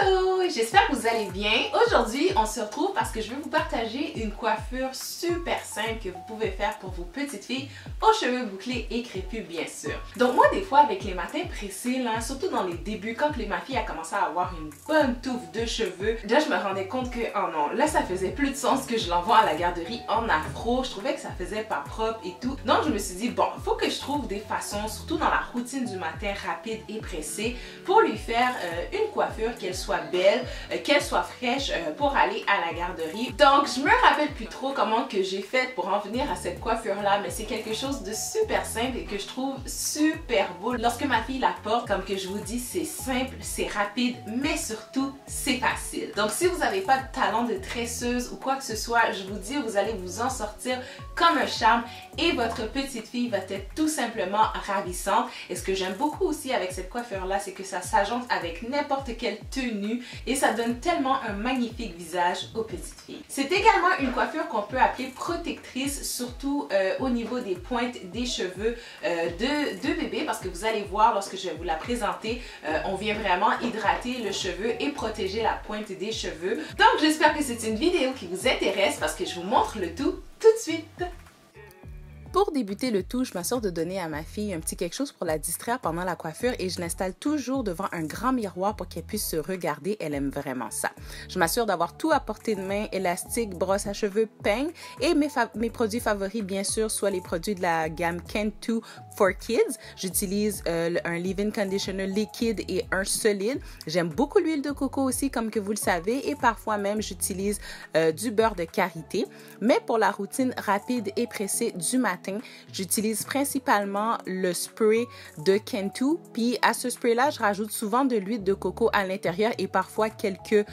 Allô, j'espère que vous allez bien. Aujourd'hui, on se retrouve parce que je vais vous partager une coiffure super simple que vous pouvez faire pour vos petites filles aux cheveux bouclés et crépus, bien sûr. Donc moi, des fois, avec les matins pressés, là, surtout dans les débuts, quand ma fille a commencé à avoir une bonne touffe de cheveux, là, je me rendais compte que, oh non, là, ça faisait plus de sens que je l'envoie à la garderie en afro. Je trouvais que ça faisait pas propre et tout. Donc, je me suis dit, bon, il faut que je trouve des façons, surtout dans la routine du matin rapide et pressée, pour lui faire une coiffure qu'elle soit belle, qu'elle soit fraîche pour aller à la garderie. Donc je me rappelle plus trop comment que j'ai fait pour en venir à cette coiffure là, mais c'est quelque chose de super simple et que je trouve super beau. Lorsque ma fille la porte, comme que je vous dis, c'est simple, c'est rapide, mais surtout c'est facile. Donc si vous n'avez pas de talent de tresseuse ou quoi que ce soit, je vous dis, vous allez vous en sortir comme un charme et votre petite fille va être tout simplement ravissante. Et ce que j'aime beaucoup aussi avec cette coiffure là, c'est que ça s'agence avec n'importe quelle tenue et ça donne tellement un magnifique visage aux petites filles. C'est également une coiffure qu'on peut appeler protectrice, surtout au niveau des pointes des cheveux de bébé, parce que vous allez voir lorsque je vais vous la présenter, on vient vraiment hydrater le cheveu et protéger la pointe des cheveux. Donc j'espère que c'est une vidéo qui vous intéresse parce que je vous montre le tout de suite. Pour débuter le tout, je m'assure de donner à ma fille un petit quelque chose pour la distraire pendant la coiffure et je l'installe toujours devant un grand miroir pour qu'elle puisse se regarder. Elle aime vraiment ça. Je m'assure d'avoir tout à portée de main, élastique, brosse à cheveux, peigne et mes produits favoris, bien sûr, soit les produits de la gamme Cantu for Kids. J'utilise un leave-in conditioner liquide et un solide. J'aime beaucoup l'huile de coco aussi, comme que vous le savez, et parfois même j'utilise du beurre de karité. Mais pour la routine rapide et pressée du matin, j'utilise principalement le spray de Cantu, puis à ce spray-là, je rajoute souvent de l'huile de coco à l'intérieur et parfois quelques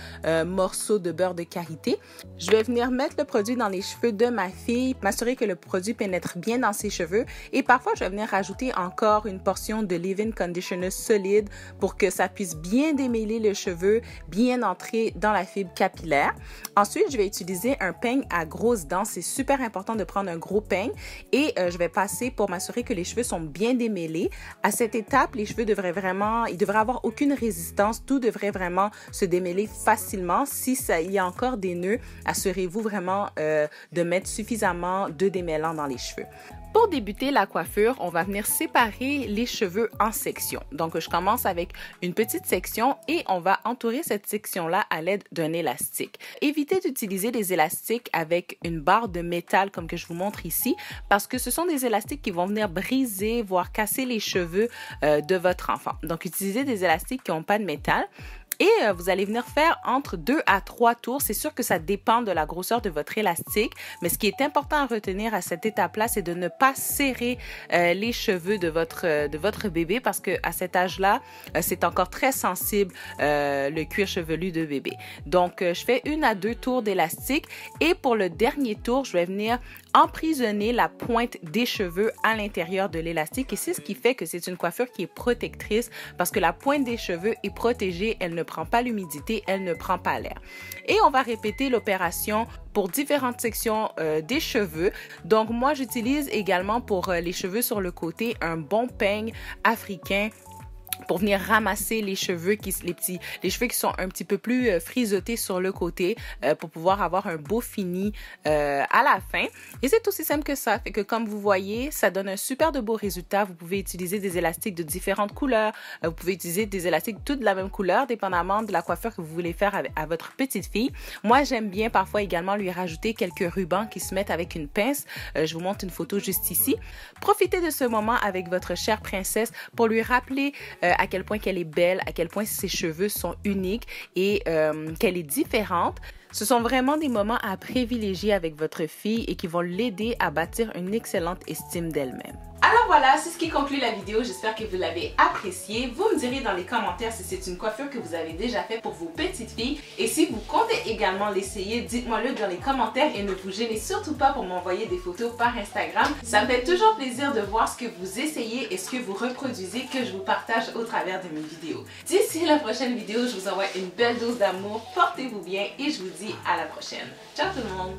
morceaux de beurre de karité. Je vais venir mettre le produit dans les cheveux de ma fille, m'assurer que le produit pénètre bien dans ses cheveux et parfois je vais venir rajouter encore une portion de leave-in conditioner solide pour que ça puisse bien démêler le cheveu, bien entrer dans la fibre capillaire. Ensuite, je vais utiliser un peigne à grosses dents. C'est super important de prendre un gros peigne. Et je vais passer pour m'assurer que les cheveux sont bien démêlés. À cette étape, les cheveux devraient avoir aucune résistance. Tout devrait vraiment se démêler facilement. Si il y a encore des nœuds, assurez-vous vraiment de mettre suffisamment de démêlant dans les cheveux. Pour débuter la coiffure, on va venir séparer les cheveux en sections. Donc, je commence avec une petite section et on va entourer cette section-là à l'aide d'un élastique. Évitez d'utiliser des élastiques avec une barre de métal comme que je vous montre ici parce que ce sont des élastiques qui vont venir briser, voire casser les cheveux de votre enfant. Donc, utilisez des élastiques qui n'ont pas de métal. Et vous allez venir faire entre 2 à 3 tours. C'est sûr que ça dépend de la grosseur de votre élastique, mais ce qui est important à retenir à cette étape-là, c'est de ne pas serrer les cheveux de votre bébé parce que à cet âge-là, c'est encore très sensible le cuir chevelu de bébé. Donc, je fais 1 à 2 tours d'élastique et pour le dernier tour, je vais venir emprisonner la pointe des cheveux à l'intérieur de l'élastique et c'est ce qui fait que c'est une coiffure qui est protectrice parce que la pointe des cheveux est protégée, elle ne prend pas l'humidité, elle ne prend pas l'air. Et on va répéter l'opération pour différentes sections des cheveux. Donc moi j'utilise également pour les cheveux sur le côté un bon peigne africain pour venir ramasser les cheveux les cheveux qui sont un petit peu plus frisottés sur le côté pour pouvoir avoir un beau fini à la fin. Et c'est aussi simple que ça. Fait que comme vous voyez, ça donne un super de beau résultat. Vous pouvez utiliser des élastiques de différentes couleurs. Vous pouvez utiliser des élastiques toutes de la même couleur, dépendamment de la coiffure que vous voulez faire à votre petite fille. Moi, j'aime bien parfois également lui rajouter quelques rubans qui se mettent avec une pince. Je vous montre une photo juste ici. Profitez de ce moment avec votre chère princesse pour lui rappeler à quel point qu'elle est belle, à quel point ses cheveux sont uniques et qu'elle est différente. Ce sont vraiment des moments à privilégier avec votre fille et qui vont l'aider à bâtir une excellente estime d'elle-même. Alors voilà, c'est ce qui conclut la vidéo. J'espère que vous l'avez appréciée. Vous me direz dans les commentaires si c'est une coiffure que vous avez déjà faite pour vos petites filles. Et si vous comptez également l'essayer, dites-moi-le dans les commentaires et ne vous gênez surtout pas pour m'envoyer des photos par Instagram. Ça me fait toujours plaisir de voir ce que vous essayez et ce que vous reproduisez que je vous partage au travers de mes vidéos. D'ici la prochaine vidéo, je vous envoie une belle dose d'amour. Portez-vous bien et je vous dis à la prochaine. Ciao tout le monde!